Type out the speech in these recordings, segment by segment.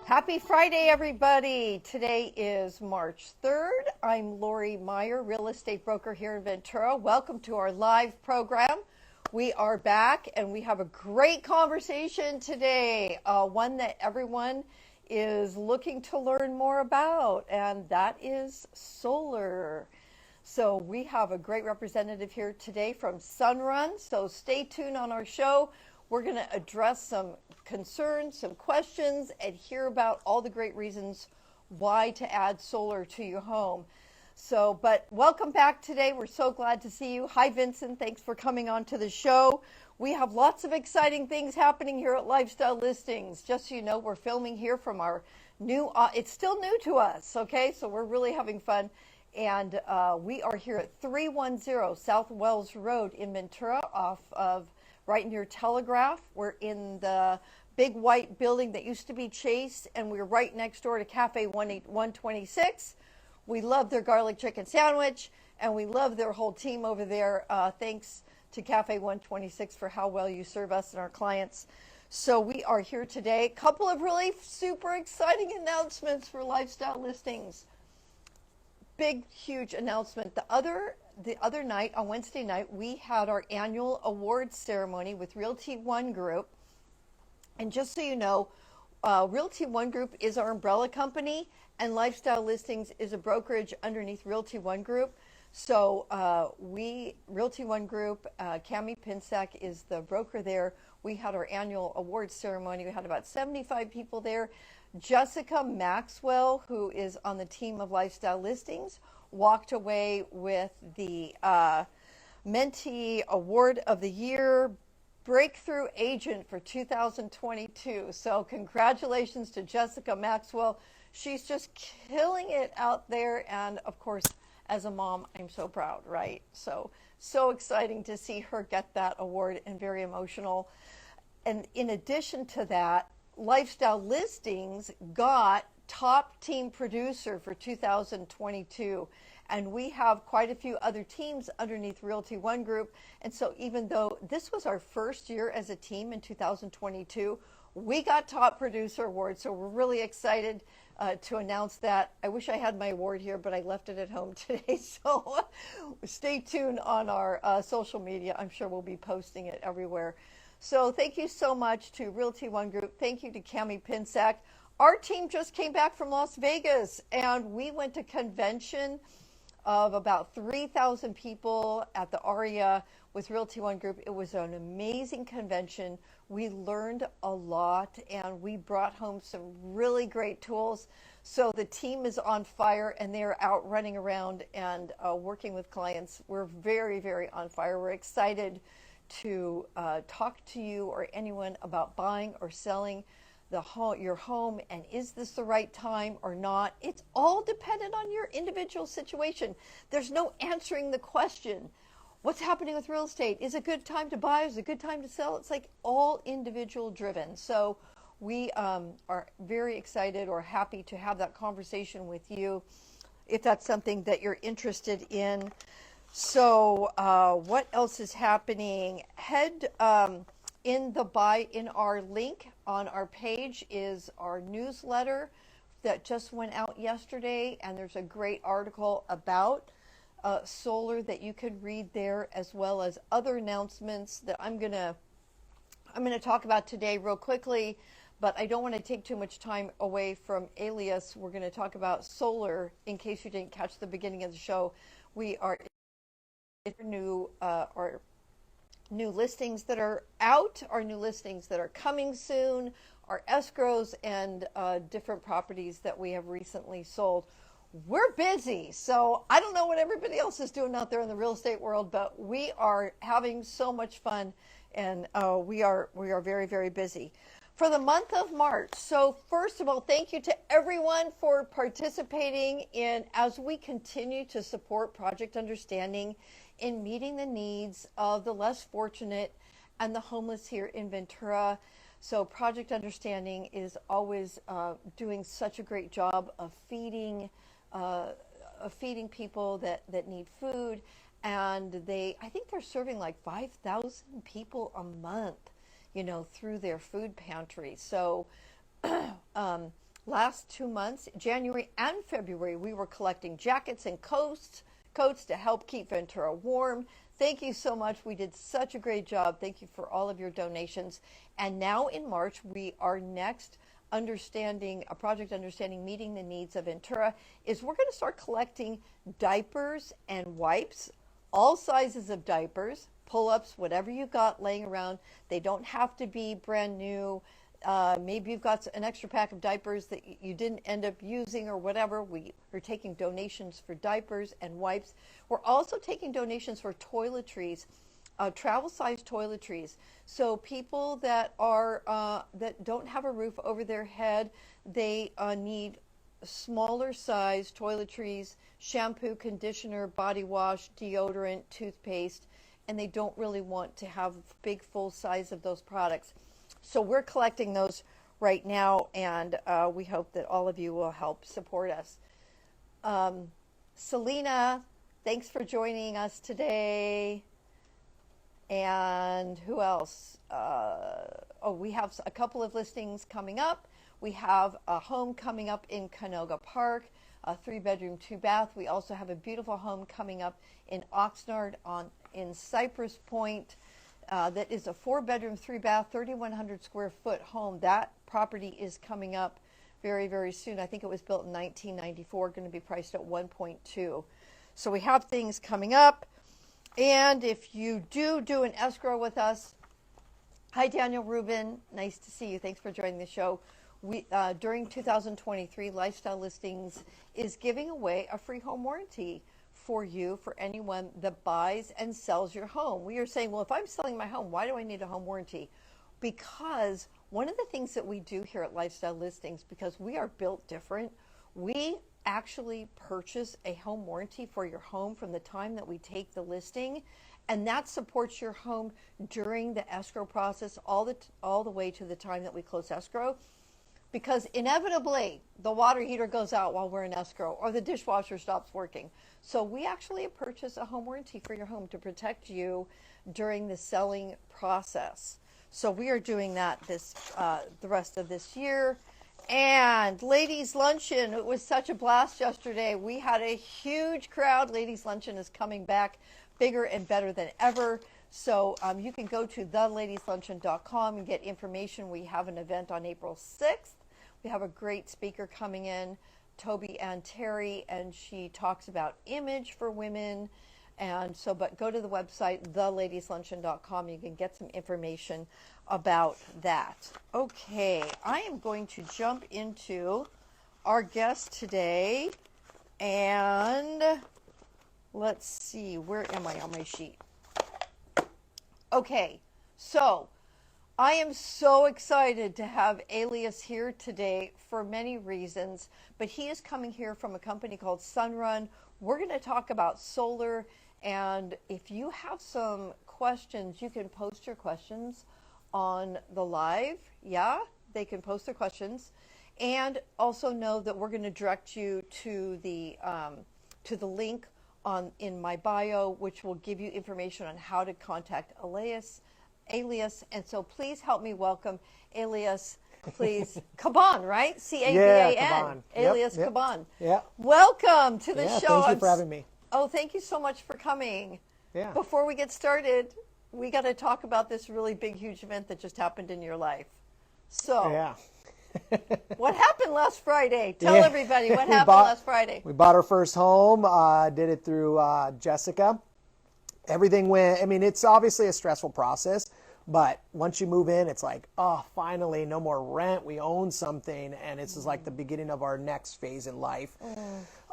Happy Friday, everybody. Today is March 3rd. I'm Lori Meyer, real estate broker here in Ventura. Welcome to our live program. We are back and we have a great conversation today, one that everyone is looking to learn more about, and that is solar. So we have a great representative here today from Sunrun, so stay tuned on our show. We're going to address some concerns, some questions, and hear about all the great reasons why to add solar to your home. So, but welcome back today. We're so glad to see you. Hi, Vincent. Thanks for coming on to the show. We have lots of exciting things happening here at Lifestyle Listings. Just so you know, we're filming here from our new, it's still new to us, okay? So we're really having fun. And we are here at 310 South Wells Road in Ventura off of right near Telegraph. We're in the big white building that used to be Chase, and we're right next door to Cafe 126. We love their garlic chicken sandwich, and we love their whole team over there. Thanks to Cafe 126 for how well you serve us and our clients. So we are here today. A couple of really super exciting announcements for Lifestyle Listings. Big, huge announcement. The other night, on Wednesday night, we had our annual awards ceremony with Realty One Group. And just so you know, Realty One Group is our umbrella company, and Lifestyle Listings is a brokerage underneath Realty One Group. So Realty One Group, Cami Pinsack is the broker there. We had our annual awards ceremony. We had about 75 people there. Jessica Maxwell, who is on the team of Lifestyle Listings, walked away with the Mentee Award of the Year Breakthrough Agent for 2022. So congratulations to Jessica Maxwell. She's just killing it out there. And of course, as a mom, I'm so proud, right? So exciting to see her get that award and very emotional. And in addition to that, Lifestyle Listings got top team producer for 2022, and we have quite a few other teams underneath Realty One Group. And so even though this was our first year as a team in 2022, we got top producer award. So we're really excited to announce that. I wish I had my award here, but I left it at home today. So stay tuned on our social media. I'm sure we'll be posting it everywhere. So thank you so much to Realty One Group. Thank you to Cami Pinsack. Our team just came back from Las Vegas, and we went to convention of about 3,000 people at the Aria with Realty One Group. It was an amazing convention. We learned a lot, and we brought home some really great tools. So the team is on fire, and they're out running around and working with clients. We're very, very on fire. We're excited to talk to you or anyone about buying or selling your home, and is this the right time or not? It's all dependent on your individual situation. There's no answering the question, what's happening with real estate? Is it a good time to buy? Is it a good time to sell? It's like all individual driven. So we are very excited or happy to have that conversation with you if that's something that you're interested in. So what else is happening? Head in our link on our page is our newsletter that just went out yesterday, and there's a great article about solar that you can read there, as well as other announcements that I'm gonna talk about today real quickly, but I don't want to take too much time away from Elias. We're going to talk about solar in case you didn't catch the beginning of the show. We are our new listings that are out, our new listings that are coming soon, our escrows, and different properties that we have recently sold. We're busy, so I don't know what everybody else is doing out there in the real estate world, but we are having so much fun, and we are very, very busy for the month of March. So first of all, thank you to everyone for participating in as we continue to support Project Understanding in meeting the needs of the less fortunate and the homeless here in Ventura. So Project Understanding is always doing such a great job of feeding people that need food, and I think they're serving like 5,000 people a month, through their food pantry. So last 2 months, January and February, we were collecting jackets and coats to help keep Ventura warm. Thank you so much. We did such a great job. Thank you for all of your donations. And now in March, we are next project understanding meeting the needs of Ventura is we're going to start collecting diapers and wipes, all sizes of diapers, pull-ups, whatever you got laying around. They don't have to be brand new. Maybe you've got an extra pack of diapers that you didn't end up using or whatever. We are taking donations for diapers and wipes. We're also taking donations for toiletries, travel-sized toiletries. So people that that don't have a roof over their head, they need smaller size toiletries, shampoo, conditioner, body wash, deodorant, toothpaste, and they don't really want to have big full size of those products. So we're collecting those right now, and we hope that all of you will help support us. Selena, thanks for joining us today. And who else? We have a couple of listings coming up. We have a home coming up in Canoga Park, a 3-bedroom, 2-bath. We also have a beautiful home coming up in Oxnard in Cypress Point. That is a 4-bedroom, 3-bath, 3,100 square foot home. That property is coming up very, very soon. I think it was built in 1994, going to be priced at 1.2. So we have things coming up. And if you do an escrow with us, hi Daniel Rubin, nice to see you. Thanks for joining the show. We during 2023, Lifestyle Listings is giving away a free home warranty for you, for anyone that buys and sells your home. We are saying, well, if I'm selling my home, why do I need a home warranty? Because one of the things that we do here at Lifestyle Listings, because we are built different, we actually purchase a home warranty for your home from the time that we take the listing, and that supports your home during the escrow process all the way to the time that we close escrow. Because inevitably the water heater goes out while we're in escrow, or the dishwasher stops working. So we actually purchase a home warranty for your home to protect you during the selling process. So we are doing that the rest of this year. And Ladies Luncheon, it was such a blast yesterday. We had a huge crowd. Ladies Luncheon is coming back bigger and better than ever. So you can go to theladiesluncheon.com and get information. We have an event on April 6th. We have a great speaker coming in, Toby Ann Terry, and she talks about image for women. And so, but go to the website, theladiesluncheon.com. You can get some information about that. Okay, I am going to jump into our guest today. And let's see, where am I on my sheet? Okay, so I am so excited to have Elias here today for many reasons, but he is coming here from a company called Sunrun. We're going to talk about solar, and if you have some questions, you can post your questions on the live. Yeah, they can post their questions, and also know that we're going to direct you to the link in my bio, which will give you information on how to contact Elias. And so please help me welcome Elias, please. Caban, right? C-A-B-A-N. Yeah, Caban. Elias yep. Caban. Yeah. Welcome to the show. Thank you for having me. Oh, thank you so much for coming. Yeah. Before we get started, we got to talk about this really big, huge event that just happened in your life. So, yeah. What happened last Friday? Tell everybody what happened last Friday. We bought our first home, did it through Jessica. Everything went, I mean, it's obviously a stressful process, but once you move in, it's like, oh, finally, no more rent. We own something, and it's just like the beginning of our next phase in life.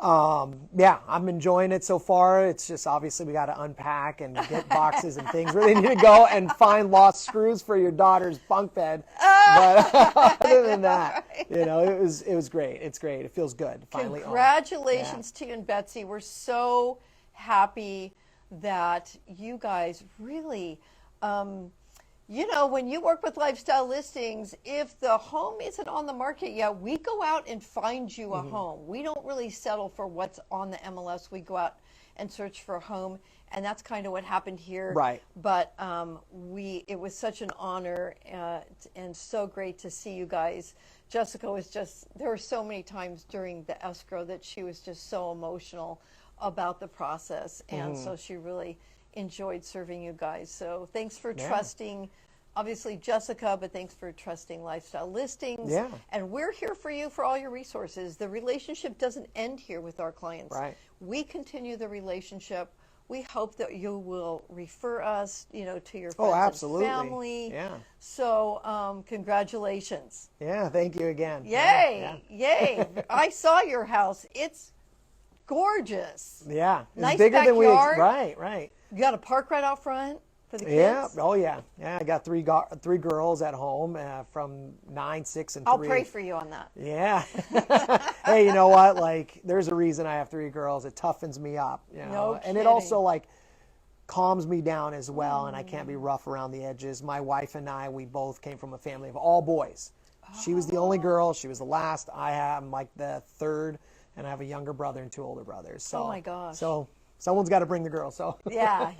Yeah, I'm enjoying it so far. It's just obviously we got to unpack and get boxes and things where they need to go and find lost screws for your daughter's bunk bed. But other than that, you know, it was great. It's great. It feels good. Finally, congratulations to you and Betsy. We're so happy that you guys really, you know, when you work with Lifestyle Listings, if the home isn't on the market yet, we go out and find you a home. We don't really settle for what's on the MLS. We go out and search for a home, and that's kind of what happened here. Right. But it was such an honor and so great to see you guys. Jessica was there were so many times during the escrow that she was just so emotional about the process, and so she really enjoyed serving you guys. So thanks for trusting, obviously Jessica, but thanks for trusting Lifestyle Listings. Yeah. And we're here for you for all your resources. The relationship doesn't end here with our clients. Right. We continue the relationship. We hope that you will refer us, to your friends absolutely. and family. Yeah. So congratulations. Yeah, thank you again. Yay, yay. I saw your house. It's gorgeous. Yeah. It's Nice bigger than we backyard. Right. You got a park right out front for the kids? Yeah. Oh, yeah. Yeah, I got three girls at home from 9, 6, and 3. I'll pray for you on that. Yeah. Hey, you know what? Like, there's a reason I have 3 girls. It toughens me up, No and kidding. it also calms me down as well, and I can't be rough around the edges. My wife and I, we both came from a family of all boys. She was the only girl. She was the last. I'm like the third, and I have a younger brother and 2 older brothers. So, Oh my gosh. So someone's got to bring the girls. So Yeah,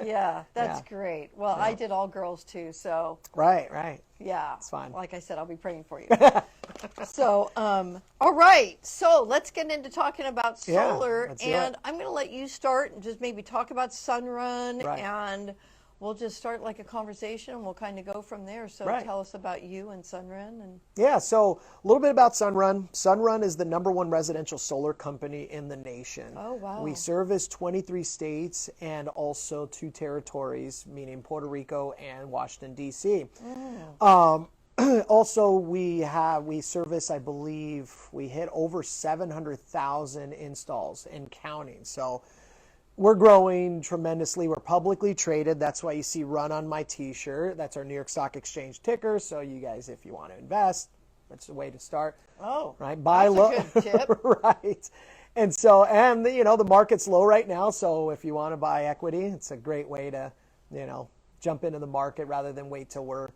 that's Yeah. great. Well, I did all girls too, so right. yeah. It's fine. Like I said, I'll be praying for you. So, all right. So let's get into talking about Yeah, solar, let's do and it. I'm going to let you start and just maybe talk about Sunrun, Right. and we'll just start like a conversation, and we'll kind of go from there. So Right. tell us about you and Sunrun, and Yeah, so a little bit about Sunrun. Sunrun is the #1 residential solar company in the nation. Oh, wow. We service 23 states and also 2 territories, meaning Puerto Rico and Washington, D.C. Also, we service, I believe, we hit over 700,000 installs and counting. So we're growing tremendously. We're publicly traded. That's why you see Run on my t-shirt. That's our New York Stock Exchange ticker. So you guys, if you want to invest, that's the way to start. Right. Buy low. that's a good tip. Right. And so, the market's low right now. So if you want to buy equity, it's a great way to, jump into the market rather than wait till we're,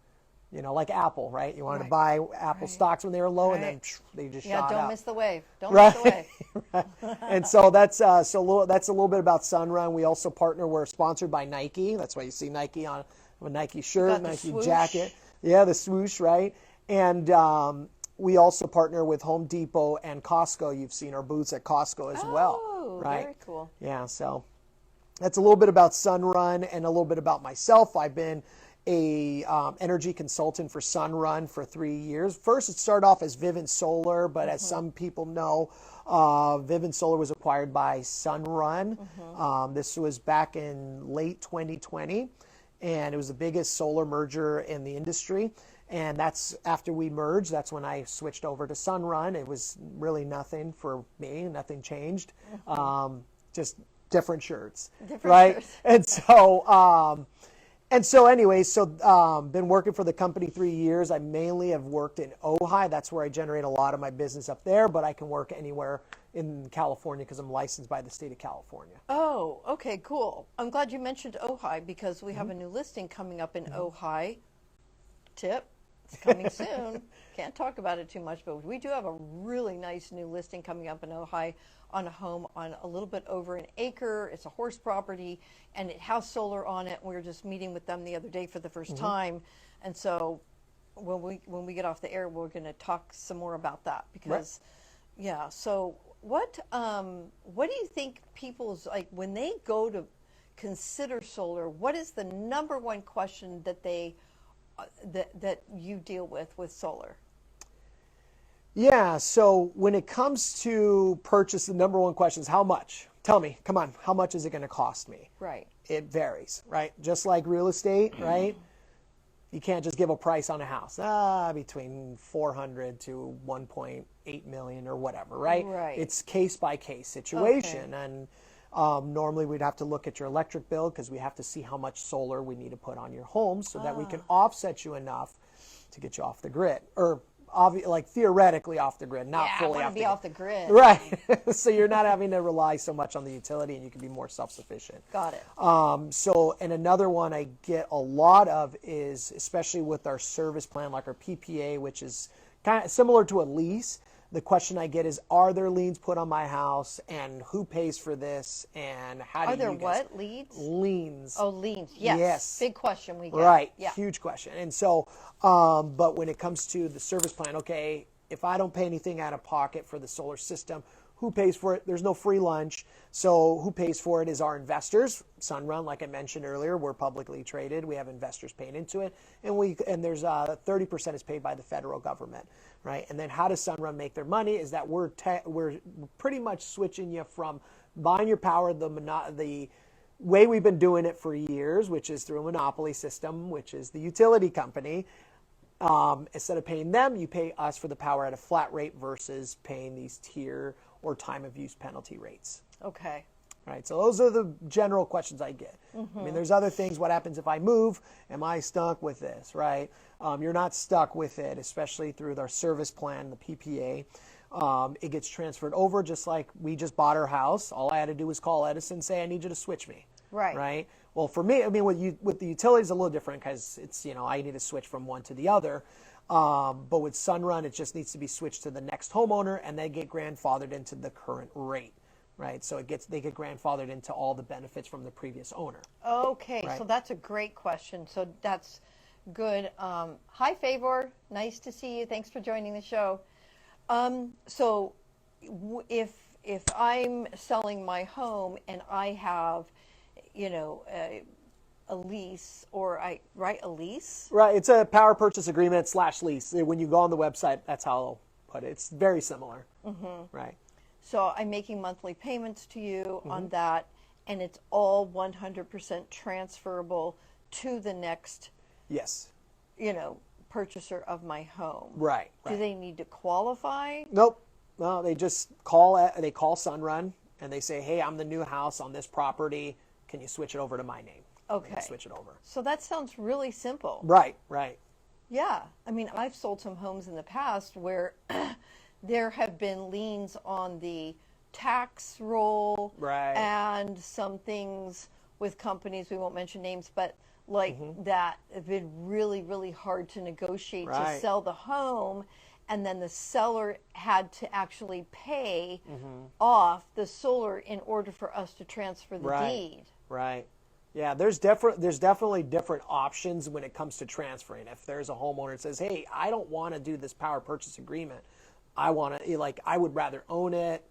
like Apple, right? You wanted to buy Apple stocks when they were low, and then they just shot up. don't miss the wave. Don't Right. miss the wave. Right. And so that's a little bit about Sunrun. We also we're sponsored by Nike. That's why you see Nike on a Nike shirt, got the Nike swoosh. jacket. Yeah, the swoosh, right? And we also partner with Home Depot and Costco. You've seen our booths at Costco as well, right? Very cool. Yeah, so that's a little bit about Sunrun and a little bit about myself. I've been a energy consultant for Sunrun for 3 years. First, it started off as Vivint Solar, but as some people know, Vivint Solar was acquired by Sunrun. This was back in late 2020, and it was the biggest solar merger in the industry. And that's after we merged. That's when I switched over to Sunrun. It was really nothing for me. Nothing changed. Just different shirts, right? shirts. And so anyway, been working for the company 3 years. I mainly have worked in Ojai. That's where I generate a lot of my business up there, but I can work anywhere in California because I'm licensed by the state of California. Oh, okay, cool. I'm glad you mentioned Ojai because we have a new listing coming up in Ojai. Tip, it's coming soon. Can't talk about it too much, but we do have a really nice new listing coming up in Ojai on a home on a little bit over an acre. It's a horse property, and it has solar on it. We were just meeting with them the other day for the first time, and so when we get off the air, we're going to talk some more about that because, yeah. So what do you think people's when they go to consider solar? What is the #1 question that they that you deal with solar? Yeah, so when it comes to purchase, the #1 question is how much? Tell me, come on, how much is it going to cost me? Right. It varies, right? Just like real estate, right? You can't just give a price on a house. Between 400 to 1.8 million or whatever, right? Right. It's case by case situation, and normally we'd have to look at your electric bill because we have to see how much solar we need to put on your home so that we can offset you enough to get you off the grid, or theoretically off the grid, not fully I off want to be off the grid. Right. So you're not having to rely so much on the utility, and you can be more self-sufficient. Got it. And another one I get a lot of is, especially with our service plan, like our PPA, which is kind of similar to a lease, the question I get is, are there liens put on my house, and who pays for this, and how do Are there you guys... what? Leads? Liens. Oh, liens. Yes. Yes. Big question we get. Right. Yeah. Huge question. And so, but when it comes to the service plan, okay, if I don't pay anything out of pocket for the solar system, who pays for it? There's no free lunch. So who pays for it is our investors. Sunrun, like I mentioned earlier, we're publicly traded. We have investors paying into it. And there's 30% is paid by the federal government, right? And then how does Sunrun make their money is that we're pretty much switching you from buying your power the way we've been doing it for years, which is through a monopoly system, which is the utility company. Instead of paying them, you pay us for the power at a flat rate versus paying these tier or time of use penalty rates. Okay. Right. So those are the general questions I get. I mean, there's other things. What happens if I move? Am I stuck with this? Right. You're not stuck with it, especially through our service plan, the PPA. It gets transferred over just like we just bought our house. All I had to do was call Edison and say, I need you to switch me. Right. Right. Well, for me, I mean, with the utilities, a little different because it's, I need to switch from one to the other. But with Sunrun, it just needs to be switched to the next homeowner, and they get grandfathered into the current rate, right? So they get grandfathered into all the benefits from the previous owner. Okay, Right. so that's a great question. So that's good. Hi, Favor. Nice to see you. Thanks for joining the show. So if I'm selling my home and I have, a lease, or a lease? Right. It's a power purchase agreement / lease. When you go on the website, that's how I'll put it. It's very similar. Right. So I'm making monthly payments to you on that, and it's all 100% transferable to the next, Yes. purchaser of my home. Right. Do they need to qualify? Nope. No, they just call Sunrun and they say, hey, I'm the new house on this property. Can you switch it over to my name? Okay. Switch it over. So that sounds really simple. Right. Right. Yeah. I mean, I've sold some homes in the past where there have been liens on the tax roll, Right. and some things with companies, we won't mention names, but like that have been really, really hard to negotiate to Right. sell the home. And then the seller had to actually pay off the solar in order for us to transfer the Right. deed. Right. Yeah, there's definitely different options when it comes to transferring. If there's a homeowner that says, hey, I don't want to do this power purchase agreement. I want to, I would rather own it.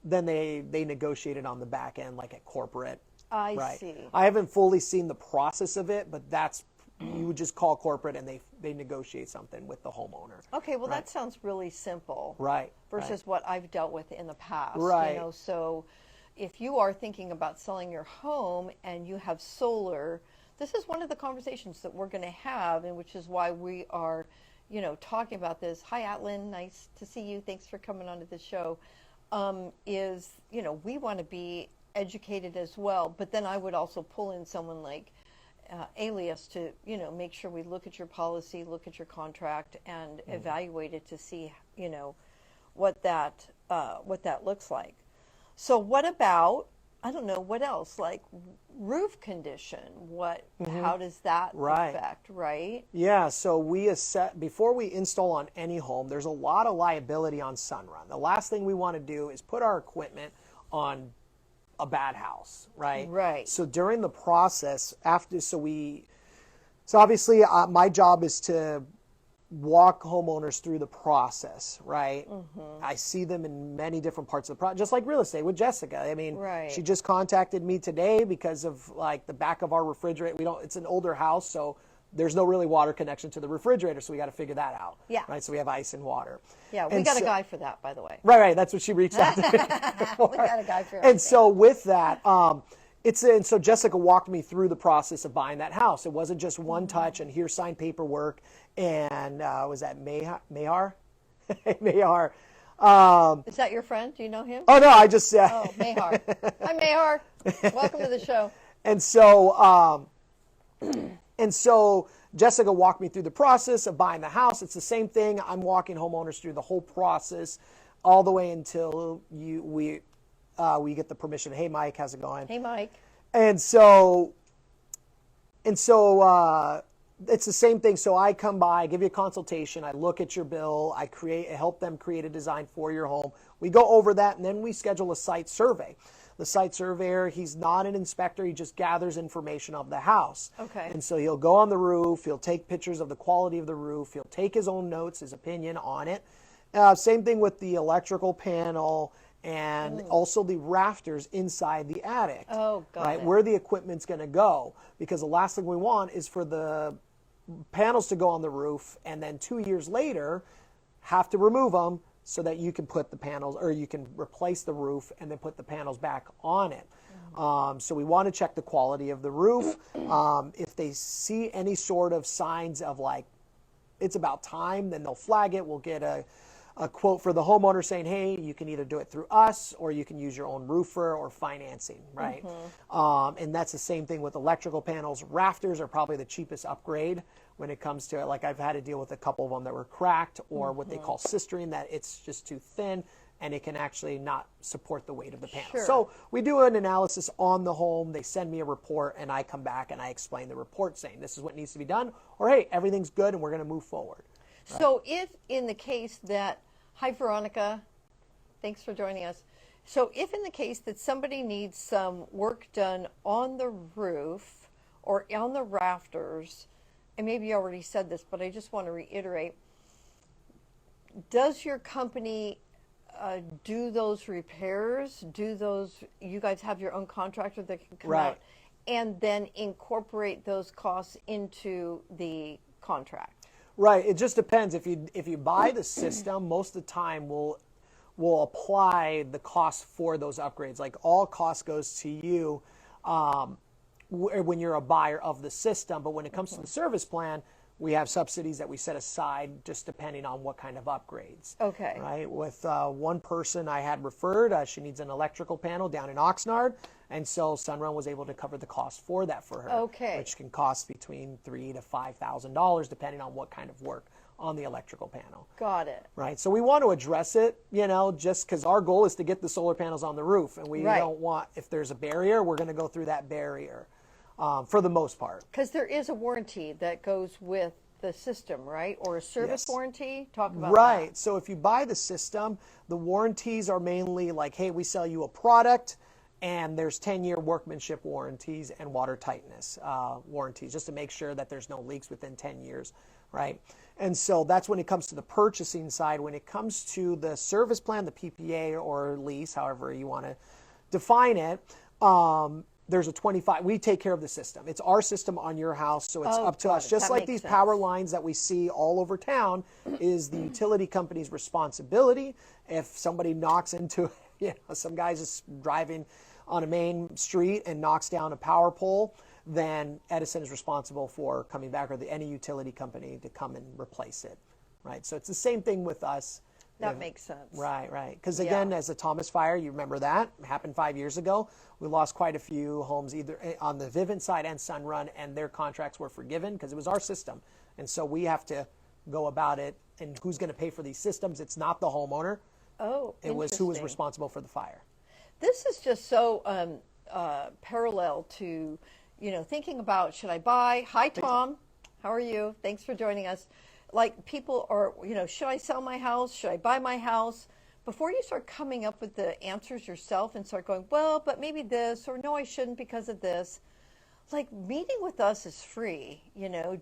Then they negotiate it on the back end, like at corporate. I see. I haven't fully seen the process of it, but you would just call corporate and they negotiate something with the homeowner. Okay, well, that sounds really simple. Right. Versus what I've dealt with in the past. Right. So if you are thinking about selling your home and you have solar, this is one of the conversations that we're going to have, and which is why we are, talking about this. Hi, Atlin. Nice to see you. Thanks for coming on to the show. We want to be educated as well, but then I would also pull in someone like Elias to, make sure we look at your policy, look at your contract, and evaluate it to see, what that looks like. So what about, I don't know, what else, like roof condition? How does that affect, right? Yeah, so before we install on any home, there's a lot of liability on Sunrun. The last thing we want to do is put our equipment on a bad house, right? Right. So during the process, so obviously my job is to walk homeowners through the process, right? I see them in many different parts of the process, just like real estate with Jessica. I mean, Right. she just contacted me today because of the back of our refrigerator. It's an older house, so there's no really water connection to the refrigerator, so we got to figure that out. Yeah. Right. So we have ice and water. Yeah, we got a guy for that, by the way. Right. That's what she reached out to me for. We got a guy for And everything. so with that, and so Jessica walked me through the process of buying that house. It wasn't just one touch and here sign paperwork. And was that Mayar? Mayar. Is that your friend? Do you know him? Oh no, I just Oh, Mayar. Hi, Mayar. Welcome to the show. And so Jessica walked me through the process of buying the house. It's the same thing. I'm walking homeowners through the whole process, all the way until we get the permission. Hey, Mike, how's it going? Hey, Mike. And so It's the same thing. So I come by, I give you a consultation, I look at your bill, I help them create a design for your home. We go over that, and then we schedule a site survey. The site surveyor, he's not an inspector, he just gathers information of the house. Okay. And so he'll go on the roof, he'll take pictures of the quality of the roof, he'll take his own notes, his opinion on it. Same thing with the electrical panel and also the rafters inside the attic. Oh, got it. Where the equipment's going to go. Because the last thing we want is for the panels to go on the roof and then 2 years later have to remove them so that you can put the panels, or you can replace the roof and then put the panels back on it. So we want to check the quality of the roof. If they see any sort of signs of like it's about time, then they'll flag it. We'll get a quote for the homeowner saying, hey, you can either do it through us or you can use your own roofer or financing, right? And that's the same thing with electrical panels. Rafters are probably the cheapest upgrade when it comes to it. Like I've had to deal with a couple of them that were cracked or what they call sistering, that it's just too thin and it can actually not support the weight of the panel. Sure. So we do an analysis on the home. They send me a report and I come back and I explain the report saying this is what needs to be done, or hey, everything's good and we're going to move forward. Right. So if in the case that, hi Veronica, thanks for joining us. So if in the case that somebody needs some work done on the roof or on the rafters, and maybe you already said this, but I just want to reiterate, does your company do those repairs? You guys have your own contractor that can come out and then incorporate those costs into the contract? Right. It just depends. If you buy the system, most of the time we'll apply the cost for those upgrades. Like all cost goes to you when you're a buyer of the system. But when it comes to the service plan, we have subsidies that we set aside just depending on what kind of upgrades. Okay. Right. With one person I had referred, she needs an electrical panel down in Oxnard. And so Sunrun was able to cover the cost for that for her, okay, which can cost between $3,000 to $5,000 depending on what kind of work on the electrical panel. Got it. Right. So we want to address it, just because our goal is to get the solar panels on the roof, and we don't want, if there's a barrier, we're going to go through that barrier for the most part. Because there is a warranty that goes with the system, right? Or a service warranty? Talk about that. Right. So if you buy the system, the warranties are mainly like, hey, we sell you a product, and there's 10-year workmanship warranties and water tightness warranties, just to make sure that there's no leaks within 10 years, right? And so that's when it comes to the purchasing side. When it comes to the service plan, the PPA or lease, however you want to define it, there's a 25, we take care of the system. It's our system on your house, so it's up to us. Just like these power lines that we see all over town is the utility company's responsibility. If somebody knocks into, some guy's just driving on a main street and knocks down a power pole, then Edison is responsible for coming back, or any utility company to come and replace it, right? So it's the same thing with us. That makes sense. Right. Because again, as the Thomas fire, you remember that happened 5 years ago. We lost quite a few homes either on the Vivint side and Sunrun, and their contracts were forgiven because it was our system. And so we have to go about it. And who's going to pay for these systems? It's not the homeowner. Oh, it was who was responsible for the fire. This is just so parallel to, thinking about, should I buy? Hi, Tom. How are you? Thanks for joining us. Like, people are, should I sell my house? Should I buy my house? Before you start coming up with the answers yourself and start going, well, but maybe this, or no, I shouldn't because of this. Like, meeting with us is free,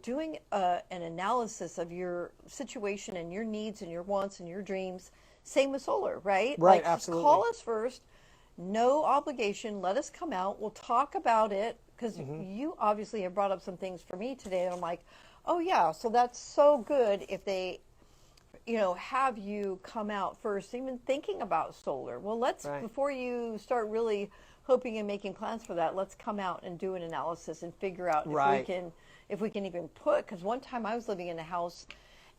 doing an analysis of your situation and your needs and your wants and your dreams. Same with solar, right? Right, absolutely. Call us first. No obligation. Let us come out. We'll talk about it, because you obviously have brought up some things for me today. And I'm like, oh, yeah, so that's so good if they, have you come out first, even thinking about solar. Well, before you start really hoping and making plans for that, let's come out and do an analysis and figure out if we can even put, because one time I was living in a house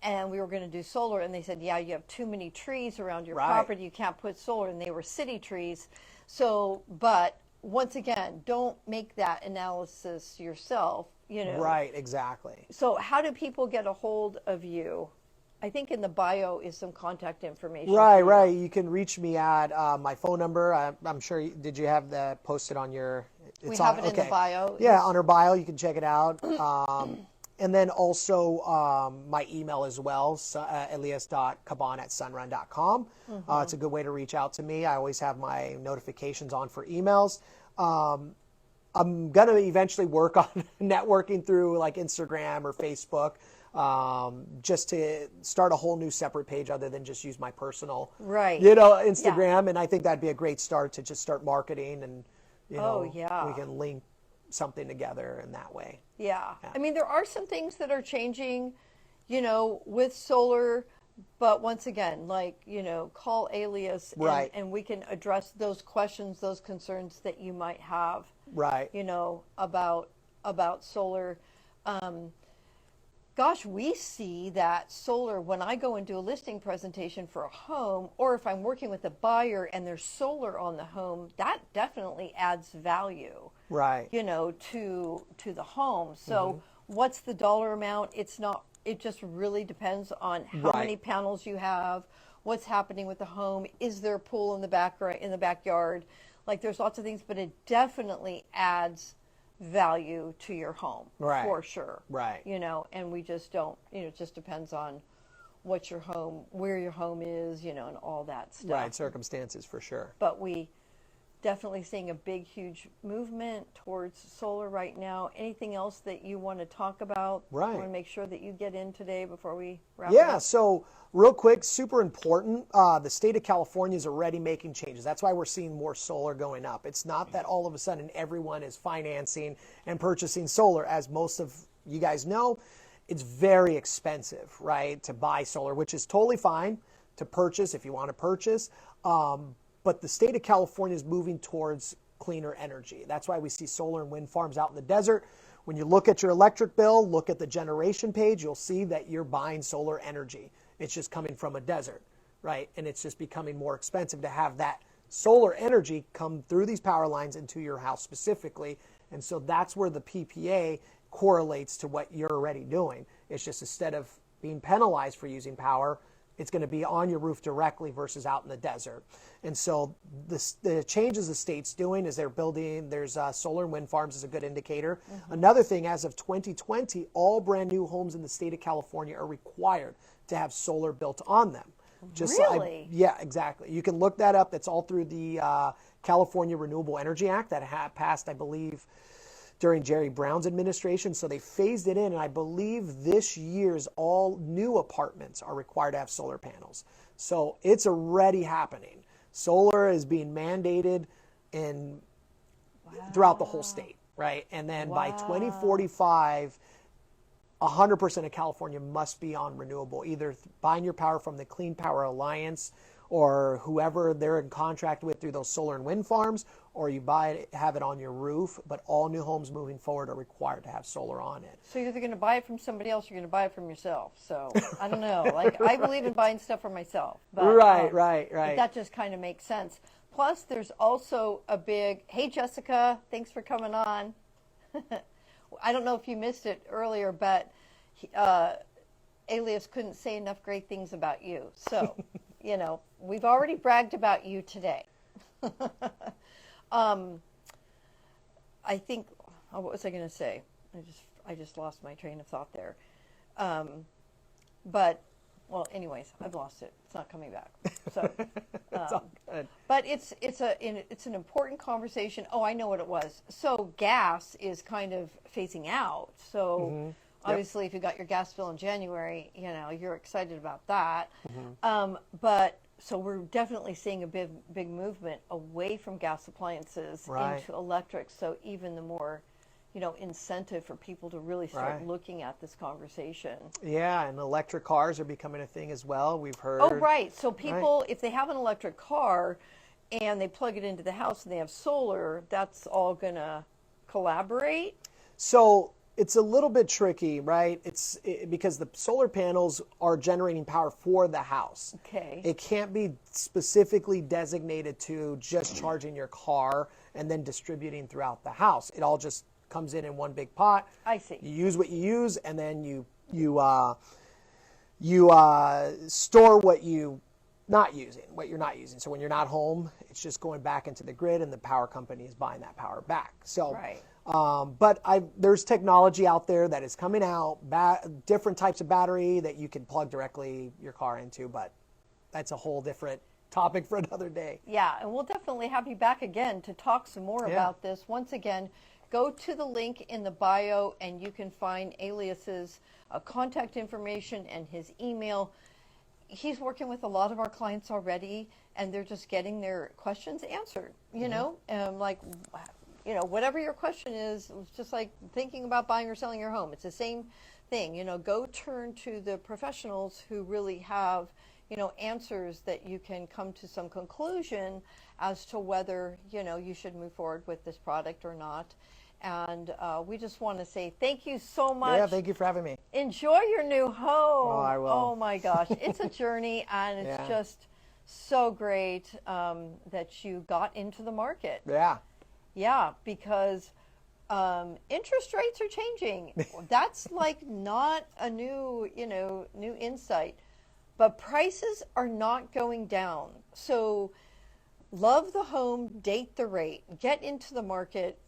and we were going to do solar, and they said, yeah, you have too many trees around your property, you can't put solar, and they were city trees. So, but once again, don't make that analysis yourself, Right, exactly. So how do people get a hold of you? I think in the bio is some contact information. Right. You can reach me at my phone number. I'm sure, did you have that posted on your... We have it in the bio. Yeah, on our bio, you can check it out. And then also my email as well, elias.caban@sunrun.com. It's a good way to reach out to me. I always have my notifications on for emails. I'm going to eventually work on networking through like Instagram or Facebook, just to start a whole new separate page other than just use my personal, Instagram. And I think that'd be a great start to just start marketing and, we can link something together in that way. Yeah. I mean, there are some things that are changing, with solar, but once again, call Elias and we can address those questions, those concerns that you might have, about solar. Gosh, we see that solar, when I go and do a listing presentation for a home, or if I'm working with a buyer and there's solar on the home, that definitely adds value, to the home. So what's the dollar amount? It just really depends on how many panels you have, what's happening with the home, is there a pool in the backyard? Like, there's lots of things, but it definitely adds value to your home, for sure. And we just don't, it just depends on where your home is, and all that stuff. Circumstances for sure. But we definitely seeing a big, huge movement towards solar right now. Anything else that you want to talk about? I want to make sure that you get in today before we wrap it up. So real quick, super important. The state of California is already making changes. That's why we're seeing more solar going up. It's not that all of a sudden everyone is financing and purchasing solar. As most of you guys know, it's very expensive, to buy solar, which is totally fine to purchase if you want to purchase. But the state of California is moving towards cleaner energy. That's why we see solar and wind farms out in the desert. When you look at your electric bill, look at the generation page, you'll see that you're buying solar energy. It's just coming from a desert, and it's just becoming more expensive to have that solar energy come through these power lines into your house specifically. And so that's where the PPA correlates to what you're already doing. It's just, instead of being penalized for using power, it's going to be on your roof directly versus out in the desert. And so the changes the state's doing is there's solar and wind farms is a good indicator. Another thing, as of 2020, all brand new homes in the state of California are required to have solar built on them. Really? Yeah, exactly. You can look that up. That's all through the California Renewable Energy Act that passed, I believe, during Jerry Brown's administration. So they phased it in, and I believe this year's all new apartments are required to have solar panels. So it's already happening. Solar is being mandated throughout the whole state, And then by 2045, 100% of California must be on renewable, either buying your power from the Clean Power Alliance or whoever they're in contract with through those solar and wind farms, or you have it on your roof. But all new homes moving forward are required to have solar on it. So you're either going to buy it from somebody else or you're going to buy it from yourself. So I don't know. I believe in buying stuff for myself. But, right. But that just kind of makes sense. Plus, there's also a big, hey, Jessica, thanks for coming on. I don't know if you missed it earlier, but Elias couldn't say enough great things about you. So, we've already bragged about you today. I think, what was I going to say? I just lost my train of thought there. But, well, anyways, I've lost it. It's not coming back. So, it's all good. But it's an important conversation. Oh, I know what it was. So gas is kind of phasing out. So obviously, if you got your gas bill in January, you're excited about that. But so we're definitely seeing a big movement away from gas appliances into electric. So even the more, incentive for people to really start looking at this conversation. Yeah, and electric cars are becoming a thing as well. We've heard. Oh, right. So people, if they have an electric car and they plug it into the house and they have solar, that's all going to collaborate? So it's a little bit tricky, right? Because the solar panels are generating power for the house. Okay. It can't be specifically designated to just charging your car and then distributing throughout the house. It all just comes in one big pot. I see. You use what you use, and then you store what you're not using. So when you're not home, it's just going back into the grid, and the power company is buying that power back. So But there's technology out there that is coming out, different types of battery that you can plug directly your car into, but that's a whole different topic for another day. Yeah, and we'll definitely have you back again to talk some more Yeah. about this. Once again, go to the link in the bio and you can find Elias's contact information and his email. He's working with a lot of our clients already, and they're just getting their questions answered, you know, whatever your question is, it's just like thinking about buying or selling your home. It's the same thing, go turn to the professionals who really have, answers that you can come to some conclusion as to whether, you should move forward with this product or not. And we just want to say thank you so much. Yeah, thank you for having me. Enjoy your new home. Oh, I will. Oh my gosh, it's a journey, and it's Yeah. just so great that you got into the market. Yeah. Yeah, because interest rates are changing. That's like not a new insight, but prices are not going down. So love the home, date the rate, get into the market.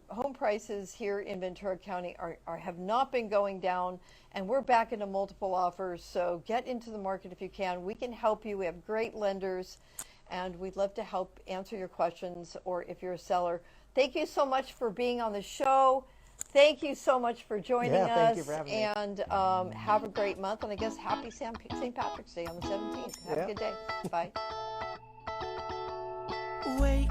Home prices here in Ventura County have not been going down, and we're back into multiple offers. So get into the market if you can. We can help you. We have great lenders, and we'd love to help answer your questions, or if you're a seller. Thank you so much for being on the show. Thank you so much for joining us. Thank you for having me. And have a great month. And I guess happy St. Patrick's Day on the 17th. Have a good day. Bye. Wake